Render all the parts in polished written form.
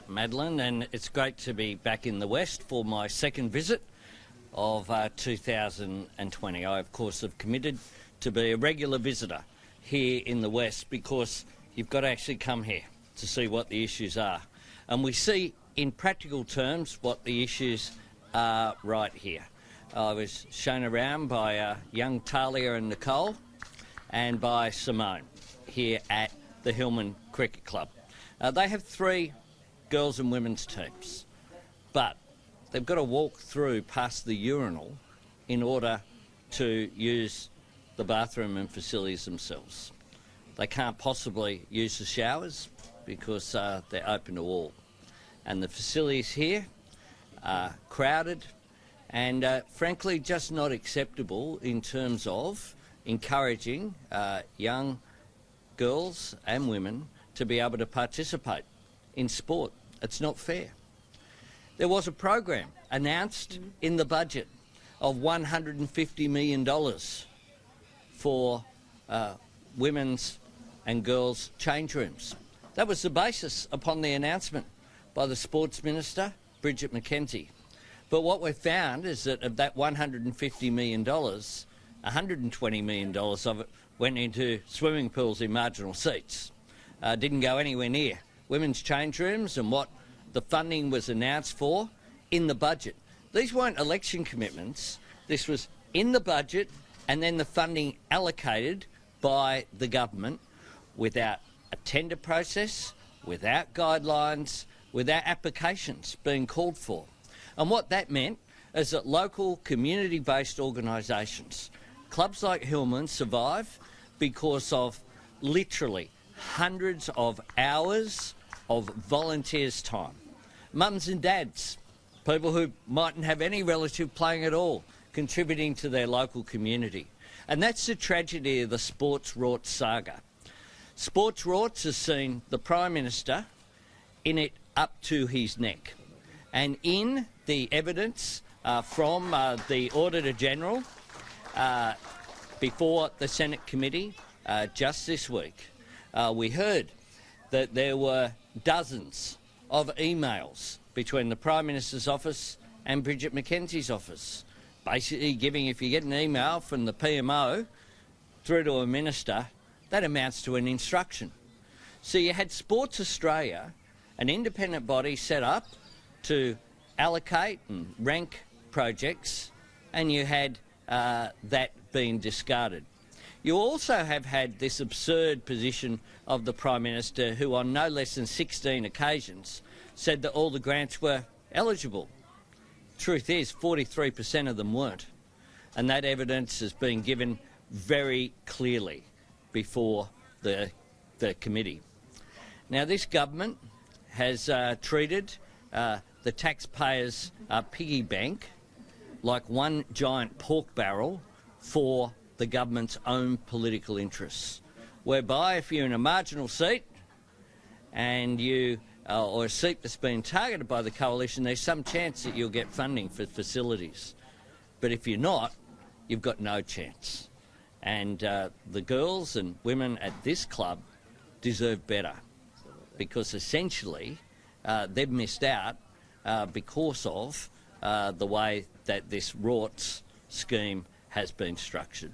Madeline, and it's great to be back in the West for my second visit of 2020. I, of course, have committed to be a regular visitor here in the West because you've got to actually come here to see what the issues are. And we see in practical terms what the issues are right here. I was shown around by young Talia and Nicole and by Simone here at the Hillman Cricket Club. They have 3 girls and women's teams, but they've got to walk through past the urinal in order to use the bathroom and facilities themselves. They can't possibly use the showers because they're open to all. And the facilities here are crowded and frankly just not acceptable in terms of encouraging young girls and women to be able to participate in sport. It's not fair. There was a program announced in the budget of $150 million for women's and girls' change rooms. That was the basis upon the announcement by the Sports Minister, Bridget McKenzie. But what we've found is that of that $150 million, $120 million of it went into swimming pools in marginal seats. Didn't go anywhere near women's change rooms and what the funding was announced for in the budget. These weren't election commitments. This was in the budget and then the funding allocated by the government without a tender process, without guidelines, without applications being called for. And what that meant is that local community-based organisations, clubs like Hillman, survive because of literally hundreds of hours of volunteers' time. Mums and dads, people who mightn't have any relative playing at all, contributing to their local community. And that's the tragedy of the sports rorts saga. Sports rorts has seen the Prime Minister in it up to his neck. And in the evidence from the Auditor General before the Senate committee just this week, we heard that there were dozens of emails between the Prime Minister's office and Bridget McKenzie's office, basically giving, if you get an email from the PMO through to a minister, that amounts to an instruction. So you had Sports Australia, an independent body set up to allocate and rank projects, and you had that being discarded. You also have had this absurd position of the Prime Minister, who on no less than 16 occasions said that all the grants were eligible. Truth is, 43% of them weren't. And that evidence has been given very clearly before the committee. Now, this government has treated the taxpayers' piggy bank like one giant pork barrel for the government's own political interests, whereby if you're in a marginal seat and you or a seat that's been targeted by the coalition, there's some chance that you'll get funding for facilities. But if you're not, you've got no chance. And the girls and women at this club deserve better, because essentially they've missed out because of the way that this rorts scheme has been structured.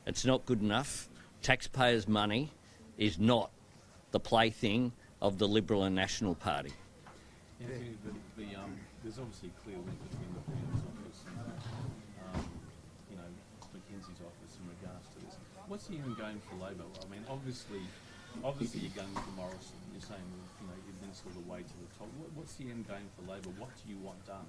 It's not good enough. Taxpayers' money is not the plaything of the Liberal and National Party. Yeah, there's obviously a clear link between the Premier's office and Mackenzie's office in regards to this. What's the end game for Labor? I mean, obviously you're going for Morrison. You're saying you've been sort of way to the top. What's the end game for Labor? What do you want done?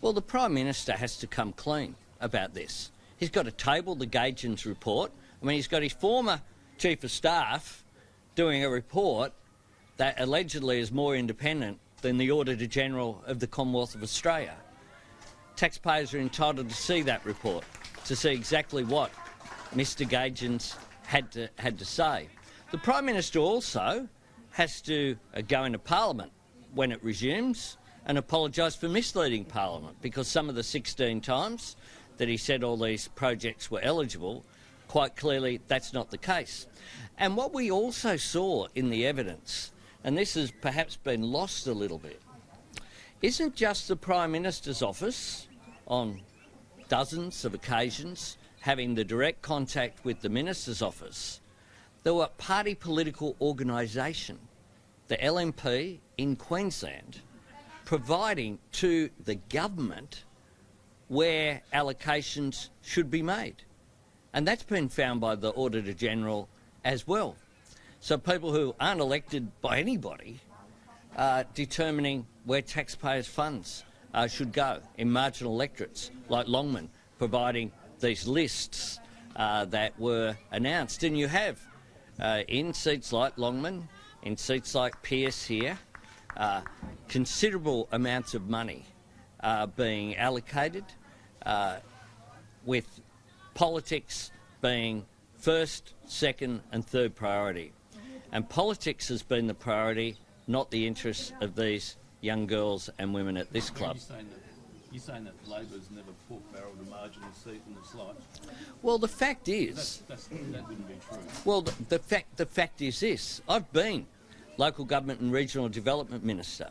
Well, the Prime Minister has to come clean about this. He's got to table the Gagens report. I mean, he's got his former Chief of Staff doing a report that allegedly is more independent than the Auditor General of the Commonwealth of Australia. Taxpayers are entitled to see that report, to see exactly what Mr Gagens had to say. The Prime Minister also has to go into Parliament when it resumes and apologise for misleading Parliament, because some of the 16 times that he said all these projects were eligible, quite clearly that's not the case. And what we also saw in the evidence and this has perhaps been lost a little bit, isn't just the Prime Minister's office on dozens of occasions having the direct contact with the Minister's office. There were party political organisation, the LNP in Queensland, providing to the government where allocations should be made. And that's been found by the Auditor General as well. So people who aren't elected by anybody are determining where taxpayers' funds should go in marginal electorates, like Longman, providing these lists that were announced. And you have, in seats like Longman, in seats like Pearce here, considerable amounts of money being allocated, with politics being first, second and third priority. And politics has been the priority, not the interests of these young girls and women at this club. You're saying that Labor's never pork-barreled a marginal seat in its life? Well, the fact is... that wouldn't be true. Well, the fact is this. I've been Local Government and Regional Development Minister.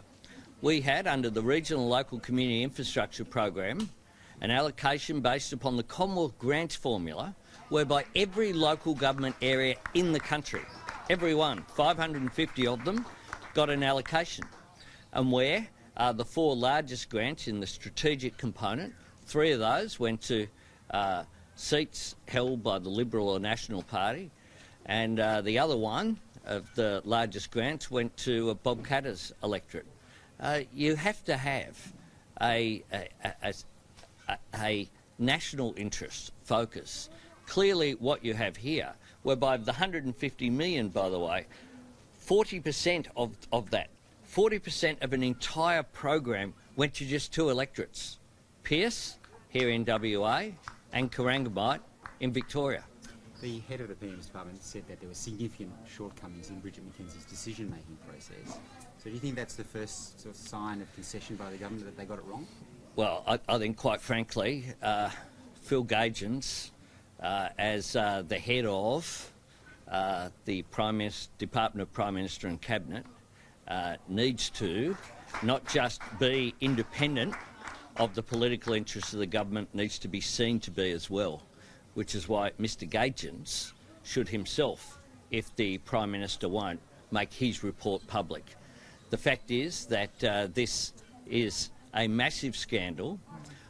We had, under the Regional Local Community Infrastructure Program, an allocation based upon the Commonwealth Grants formula, whereby every local government area in the country, every one, 550 of them, got an allocation. And where the four largest grants in the strategic component, 3 of those went to seats held by the Liberal or National Party, and the other one of the largest grants went to Bob Katter's electorate. You have to have a national interest focus. Clearly what you have here, whereby the 150 million, by the way, 40% of that, 40% of an entire program went to just 2 electorates, Pearce here in WA and Corangamite in Victoria. The head of the PM's department said that there were significant shortcomings in Bridget McKenzie's decision-making process. So do you think that's the first sort of sign of concession by the government that they got it wrong? Well, I think quite frankly, Phil Gagens, as the head of the Department of Prime Minister and Cabinet, needs to not just be independent of the political interests of the government, needs to be seen to be as well, which is why Mr Gagens should himself, if the Prime Minister won't, make his report public. The fact is that this is a massive scandal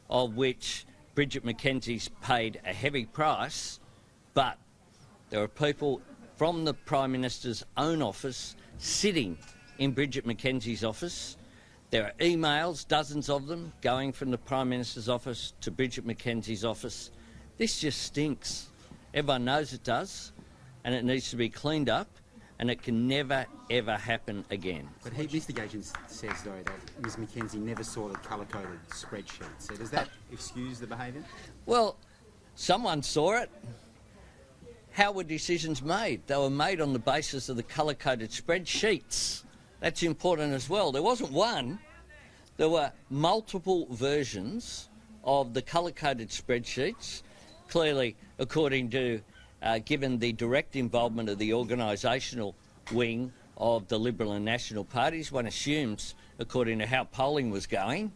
of which Bridget McKenzie's paid a heavy price, but there are people from the Prime Minister's own office sitting in Bridget McKenzie's office. There are emails, dozens of them, going from the Prime Minister's office to Bridget McKenzie's office. This just stinks. Everyone knows it does, and it needs to be cleaned up, and it can never, ever happen again. But Mr Gagens says, though, that Ms McKenzie never saw the colour-coded spreadsheet. So does that excuse the behaviour? Well, someone saw it. How were decisions made? They were made on the basis of the colour-coded spreadsheets. That's important as well. There wasn't one. There were multiple versions of the colour-coded spreadsheets. Clearly, according to, given the direct involvement of the organisational wing of the Liberal and National parties, one assumes, according to how polling was going,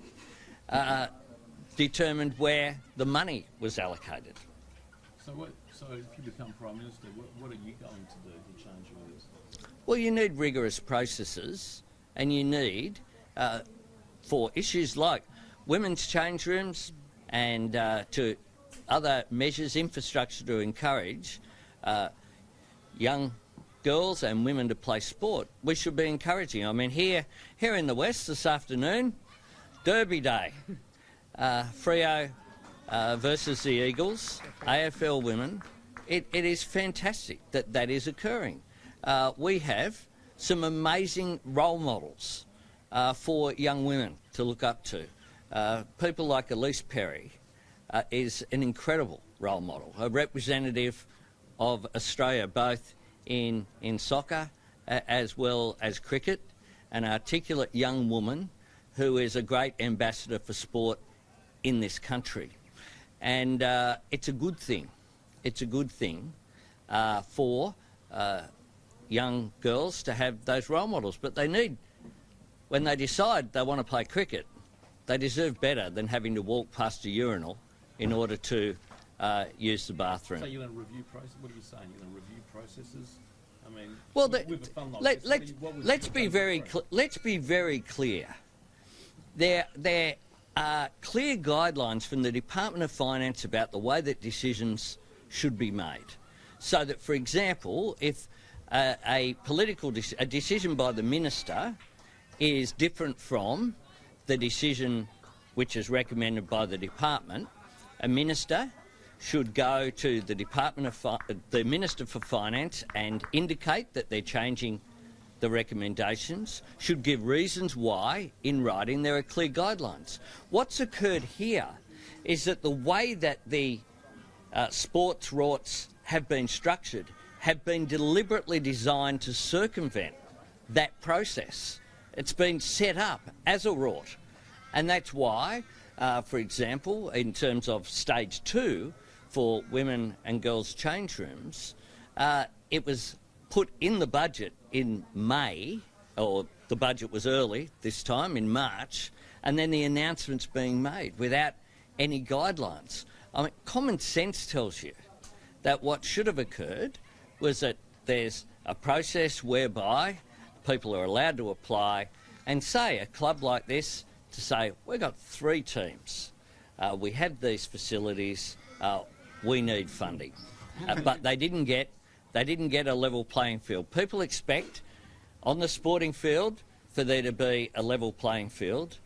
determined where the money was allocated. So if you become Prime Minister, what are you going to do to change all this? Well, you need rigorous processes, and you need, for issues like women's change rooms and to other measures, infrastructure to encourage young girls and women to play sport, we should be encouraging. I mean, here in the West this afternoon, Derby Day, Freo versus the Eagles, AFL women. It is fantastic that is occurring. We have some amazing role models for young women to look up to. People like Elise Perry is an incredible role model, a representative of Australia both in soccer as well as cricket, an articulate young woman who is a great ambassador for sport in this country. And it's a good thing. It's a good thing for young girls to have those role models. But they need, when they decide they want to play cricket, they deserve better than having to walk past a urinal in order to use the bathroom. So you're going to review process? What are you saying? You're going to review processes? I mean, well, with a fund like this, let's be very clear. There are clear guidelines from the Department of Finance about the way that decisions should be made. So that, for example, if a decision by the minister is different from the decision which is recommended by the department, a minister should go to the Minister for Finance and indicate that they're changing the recommendations, should give reasons why in writing there are clear guidelines. What's occurred here is that the way that the sports rorts have been structured have been deliberately designed to circumvent that process. It's been set up as a rort, and that's why, for example, in terms of stage 2 for women and girls change rooms, it was put in the budget in May, or the budget was early this time in March, and then the announcements being made without any guidelines. I mean, common sense tells you that what should have occurred was that there's a process whereby people are allowed to apply, and say a club like this to say, we've got 3 teams, we have these facilities, we need funding. But they didn't get a level playing field. People expect on the sporting field for there to be a level playing field.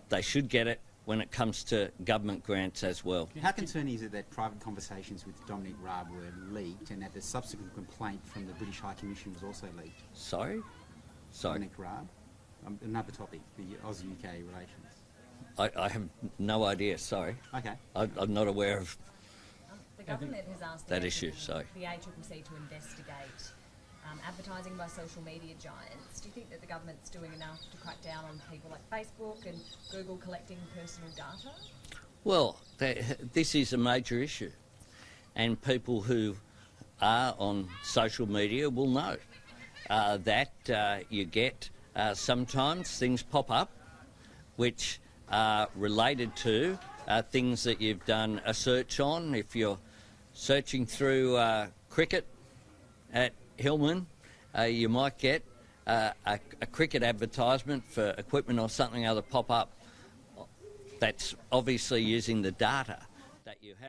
They should get it when it comes to government grants as well. How concerning is it that private conversations with Dominic Raab were leaked and that the subsequent complaint from the British High Commission was also leaked? Sorry? Dominic Raab? Another topic, the Aussie-UK relations. I have no idea, sorry. Okay. I'm not aware of The government has asked that issue, sorry. the ACCC to investigate advertising by social media giants. Do you think that the government's doing enough to crack down on people like Facebook and Google collecting personal data? Well, this is a major issue, and people who are on social media will know that you get sometimes things pop up which are related to things that you've done a search on. If you're searching through cricket at Hillman, you might get a cricket advertisement for equipment or something other pop up. That's obviously using the data that you have.